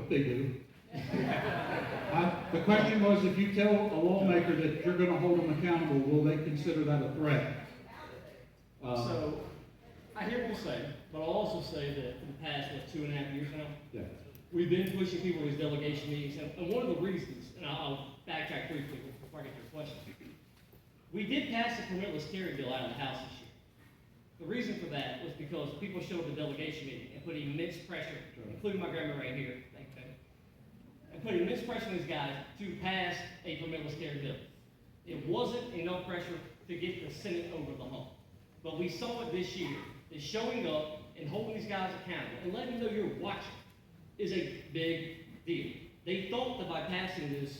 what they do. The question was, if you tell a lawmaker that you're going to hold them accountable, will they consider that a threat? So, I hear what you're saying, but I'll also say that in the past, 2.5 years now, Yeah. we've been pushing people to these delegation meetings, and one of the reasons, and I'll backtrack briefly before I get to your question, we did pass the permitless carry bill out of the House this year. The reason for that was because people showed up at the delegation meeting and put immense pressure, including my grandma right here, thank you, and put immense pressure on these guys to pass a permitless carry bill. It wasn't enough pressure to get the Senate over the hump. But we saw it this year, that showing up and holding these guys accountable and letting them know you're watching is a big deal. They thought that by passing this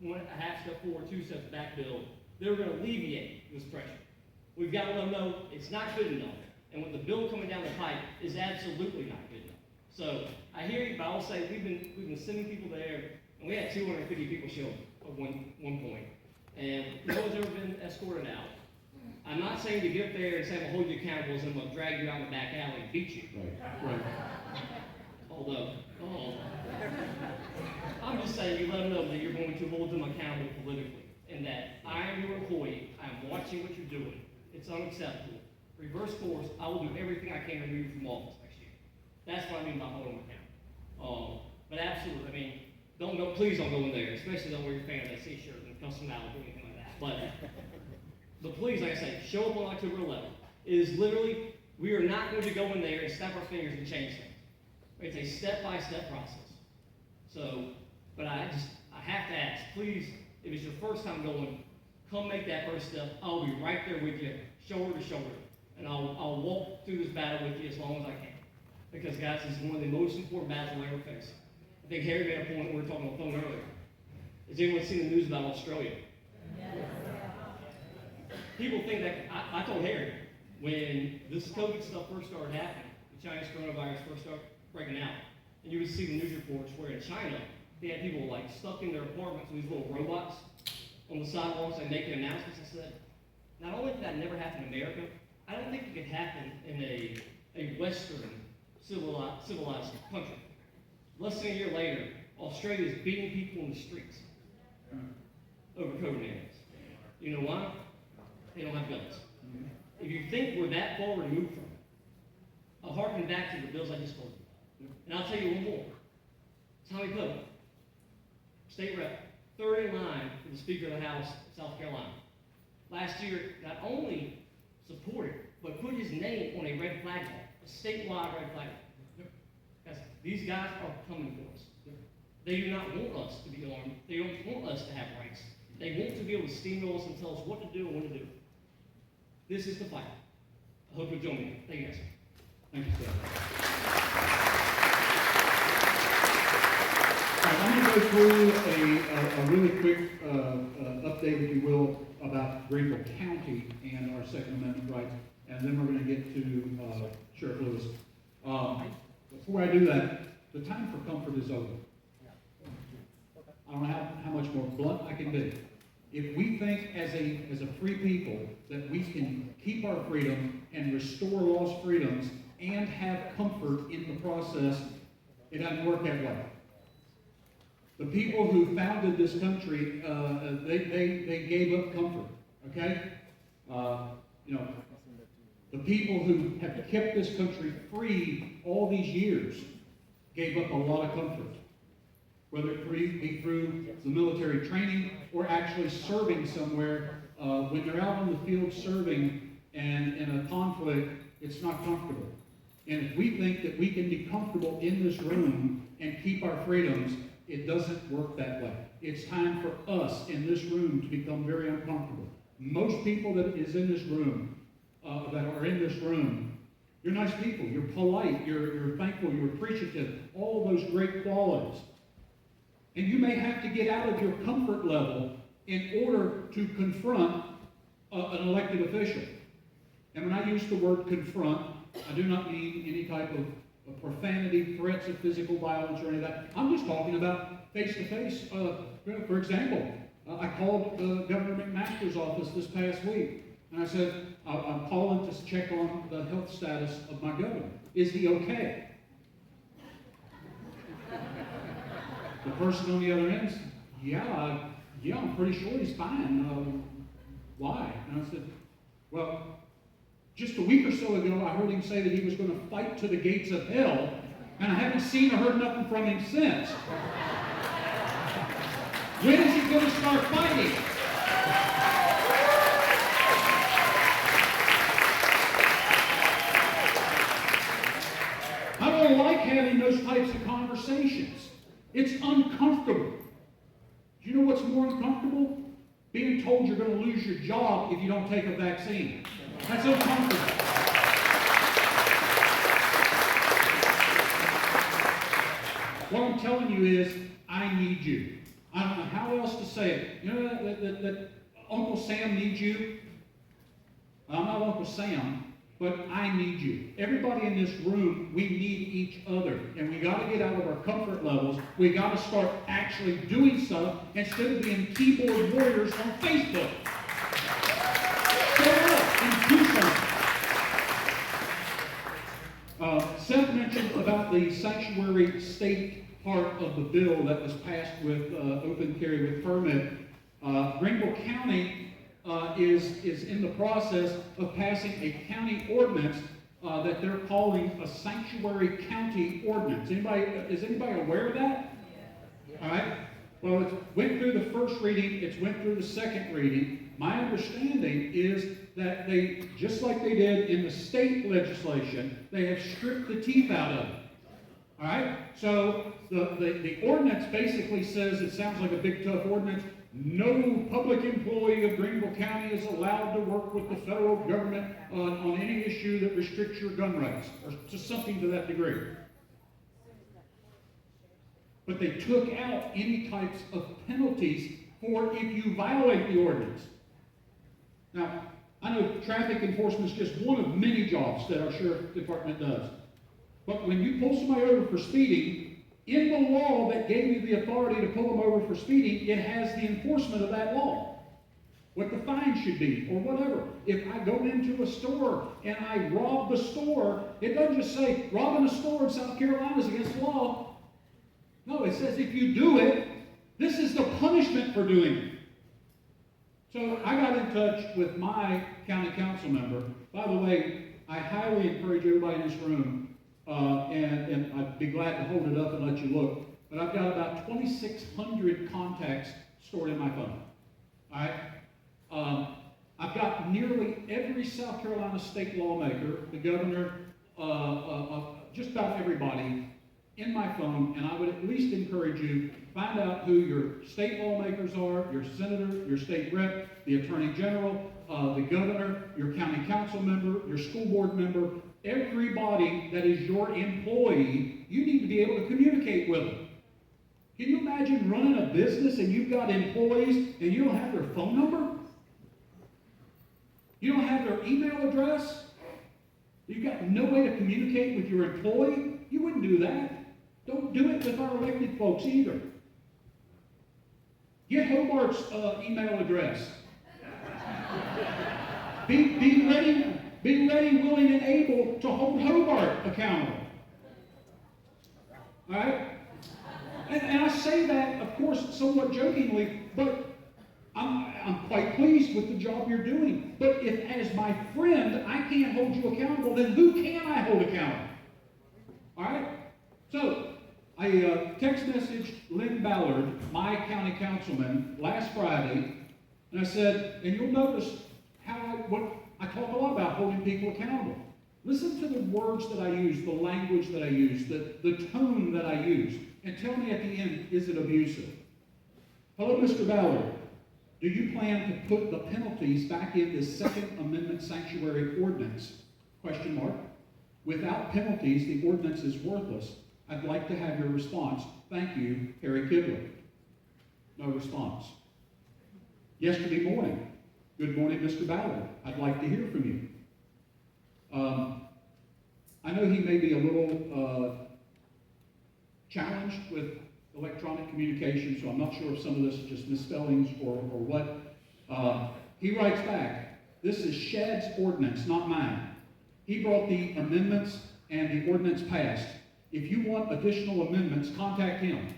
1.5 step forward, 2 steps back bill, they were going to alleviate this pressure. We've got to let them know it's not good enough. And with the bill coming down the pipe, is absolutely not good enough. So I hear you, but I'll say we've been sending people there, and we had 250 people show up at one point. And no one's ever been escorted out. I'm not saying to get up there and say, we'll hold you accountable, and we'll drag you out in the back alley and beat you. Right. Although, I'm just saying you let them know that you're going to hold them accountable politically, and that I am your employee, I'm watching what you're doing. It's unacceptable. Reverse course, I will do everything I can to remove you from office next year. That's what I mean by holding them accountable. But absolutely, I mean, please don't go in there, especially don't wear your fan of that C-shirt and cuss them out or anything like that. But please, like I say, show up on October 11th. It is literally, we are not going to go in there and snap our fingers and change things. It's a step-by-step process. So, but I have to ask, please, if it's your first time going, come make that first step. I'll be right there with you, shoulder to shoulder. And I'll walk through this battle with you as long as I can. Because, guys, this is one of the most important battles I'll ever face. I think Harry made a point, we were talking on the phone earlier. Has anyone seen the news about Australia? Yes. People think that, I told Harry, when this COVID stuff first started happening, the Chinese coronavirus first started breaking out, and you would see the news reports where in China, they had people like stuck in their apartments with these little robots on the sidewalks and making announcements. I said, not only did that never happen in America, I don't think it could happen in a Western civilized country. Less than a year later, Australia is beating people in the streets over COVID-19. You know why? They don't have guns. If you think we're that far removed from it, I'll harken back to the bills I just told you about. And I'll tell you one more. Tommy Pope, state rep, third in line for the Speaker of the House of South Carolina. Last year, not only supported, but put his name on a red flag wall, a statewide red flag wall. Guys, these guys are coming for us. They do not want us to be armed. They don't want us to have rights. They want to be able to steamroll us and tell us what to do and when to do it. This is the fight. I hope you'll join me. Thank you, guys. Thank you, sir. All right, I'm going to go through a really quick update, if you will, about Greenville County and our Second Amendment rights, and then we're going to get to Sheriff Lewis. Before I do that, the time for comfort is over. I don't know how much more blunt I can be. If we think as a free people that we can keep our freedom and restore lost freedoms and have comfort in the process, it doesn't work that way. The people who founded this country, they gave up comfort, okay? The people who have kept this country free all these years gave up a lot of comfort. Whether it be through the military training or actually serving somewhere. When they're out on the field serving and in a conflict, it's not comfortable. And if we think that we can be comfortable in this room and keep our freedoms, it doesn't work that way. It's time for us in this room to become very uncomfortable. Most people that is in this room, that are in this room, you're nice people, you're polite, you're thankful, you're appreciative, all those great qualities. And you may have to get out of your comfort level in order to confront an elected official. And when I use the word confront, I do not mean any type of profanity, threats of physical violence or any of that. I'm just talking about face-to-face. For example, I called Governor McMaster's office this past week, and I said, I'm calling to check on the health status of my governor. Is he okay? The person on the other end said, yeah, I'm pretty sure he's fine. Why? And I said, well, just a week or so ago, I heard him say that he was going to fight to the gates of hell, and I haven't seen or heard nothing from him since. When is he going to start fighting? I don't like having those types of conversations. It's uncomfortable. Do you know what's more uncomfortable? Being told you're going to lose your job if you don't take a vaccine. That's uncomfortable. What I'm telling you is, I need you. I don't know how else to say it. You know that Uncle Sam needs you? I'm not Uncle Sam, but I need you. Everybody in this room, we need each other. And we got to get out of our comfort levels. We got to start actually doing stuff instead of being keyboard warriors on Facebook. Step up and do something. Seth mentioned about the sanctuary state part of the bill that was passed with open carry with permit. Greenville County is in the process of passing a county ordinance that they're calling a sanctuary county ordinance. Is anybody aware of that? Yeah. All right. Well, it went through the first reading. It's went through the second reading. My understanding is that they, just like they did in the state legislation, they have stripped the teeth out of it. All right. So the ordinance basically says, it sounds like a big tough ordinance. No public employee of Greenville County is allowed to work with the federal government on any issue that restricts your gun rights, or just something to that degree. But they took out any types of penalties for if you violate the ordinance. Now, I know traffic enforcement is just one of many jobs that our sheriff department does. But when you pull somebody over for speeding, in the law that gave you the authority to pull them over for speeding, it has the enforcement of that law. What the fine should be, or whatever. If I go into a store and I rob the store, it doesn't just say robbing a store in South Carolina is against the law. No, it says if you do it, this is the punishment for doing it. So I got in touch with my county council member. By the way, I highly encourage everybody in this room, and I'd be glad to hold it up and let you look, but I've got about 2,600 contacts stored in my phone. All right? I've got nearly every South Carolina state lawmaker, the governor, just about everybody in my phone, and I would at least encourage you to find out who your state lawmakers are, your senator, your state rep, the attorney general, the governor, your county council member, your school board member. Everybody that is your employee, you need to be able to communicate with them. Can you imagine running a business and you've got employees and you don't have their phone number? You don't have their email address? You've got no way to communicate with your employee? You wouldn't do that. Don't do it with our elected folks either. Get Hobart's email address. Be ready, willing, and able to hold Hobart accountable. All right? And I say that, of course, somewhat jokingly, but I'm quite pleased with the job you're doing. But if, as my friend, I can't hold you accountable, then who can I hold accountable? All right? So, I text messaged Lynn Ballard, my county councilman, last Friday, and I said, and you'll notice I talk a lot about holding people accountable. Listen to the words that I use, the language that I use, the tone that I use, and tell me at the end, is it abusive? Hello, Mr. Ballard. Do you plan to put the penalties back in the Second Amendment sanctuary ordinance? Question mark. Without penalties, the ordinance is worthless. I'd like to have your response. Thank you, Harry Kibler. No response. Yesterday morning, good morning, Mr. Ballard. I'd like to hear from you. I know he may be a little challenged with electronic communication, so I'm not sure if some of this is just misspellings or what. He writes back, this is Shad's ordinance, not mine. He brought the amendments and the ordinance passed. If you want additional amendments, contact him.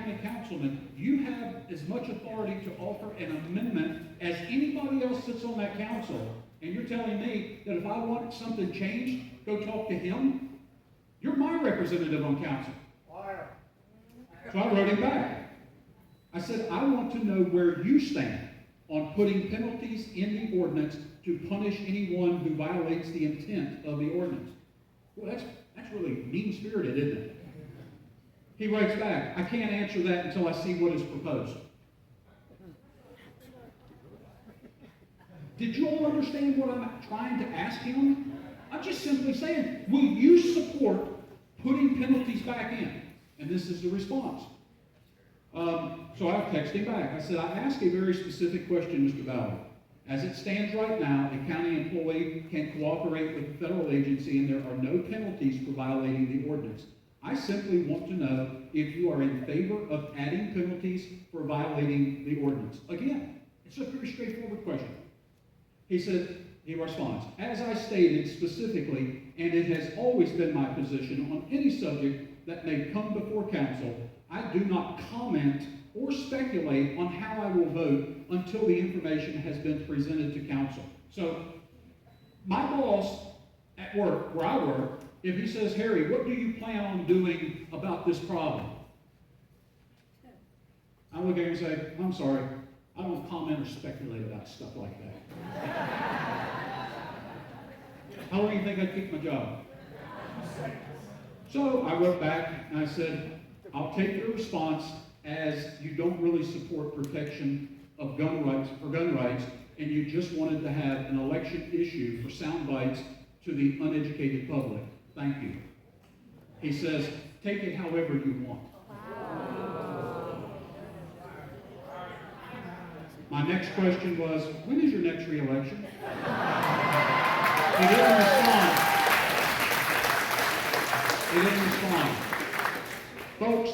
County councilman, you have as much authority to offer an amendment as anybody else sits on that council. And you're telling me that if I want something changed, go talk to him? You're my representative on council. So I wrote him back. I said, I want to know where you stand on putting penalties in the ordinance to punish anyone who violates the intent of the ordinance. Well, that's really mean-spirited, isn't it? He writes back, I can't answer that until I see what is proposed. Did you all understand what I'm trying to ask him? I'm just simply saying, will you support putting penalties back in? And this is the response. So I texted him back. I said, I asked a very specific question, Mr. Ballard. As it stands right now, a county employee can cooperate with a federal agency and there are no penalties for violating the ordinance. I simply want to know if you are in favor of adding penalties for violating the ordinance. Again, it's a pretty straightforward question. He responds, as I stated specifically, and it has always been my position on any subject that may come before council, I do not comment or speculate on how I will vote until the information has been presented to council. So, my boss at work, where I work, if he says, Harry, what do you plan on doing about this problem? I look at him and say, I'm sorry, I don't comment or speculate about stuff like that. How long do you think I'd keep my job? So I wrote back and I said, I'll take your response as you don't really support protection of gun rights, and you just wanted to have an election issue for sound bites to the uneducated public. Thank you. He says, take it however you want. My next question was, when is your next re-election? He didn't respond. He didn't respond. Folks,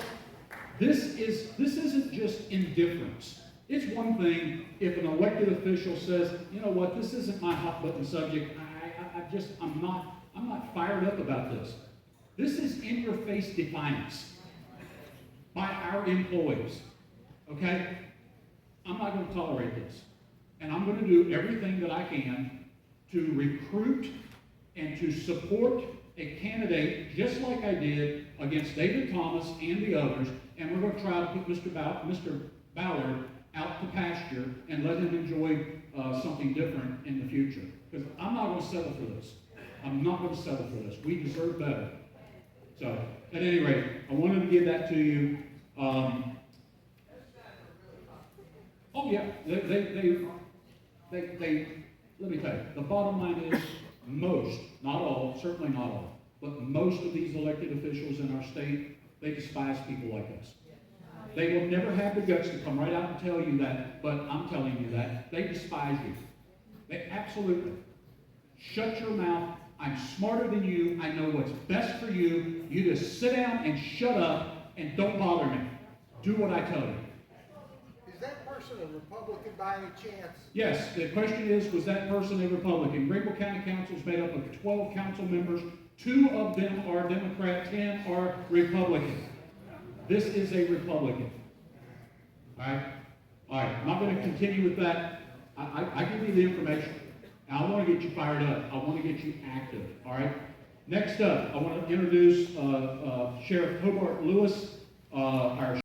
this isn't just indifference. It's one thing if an elected official says, you know what, this isn't my hot button subject. I'm not fired up about this. This is in your face defiance by our employees. Okay? I'm not going to tolerate this. And I'm going to do everything that I can to recruit and to support a candidate just like I did against David Thomas and the others, and we're going to try to put Mr. Ballard out to pasture and let him enjoy something different in the future. Because I'm not going to settle for this. I'm not going to settle for this. We deserve better. So, at any rate, I wanted to give that to you. Oh yeah, they let me tell you, the bottom line is most, not all, certainly not all, but most of these elected officials in our state, they despise people like us. They will never have the guts to come right out and tell you that, but I'm telling you that. They despise you. They absolutely. Shut your mouth. I'm smarter than you. I know what's best for you. You just sit down and shut up and don't bother me. Do what I tell you. Is that person a Republican by any chance? Yes, the question is, was that person a Republican? Greenville County Council is made up of 12 council members. 2 of them are Democrat, 10 are Republican. This is a Republican. All right? All right, I'm not going to continue with that. I give you the information. Now, I want to get you fired up. I want to get you active. All right? Next up, I want to introduce Sheriff Hobart Lewis, our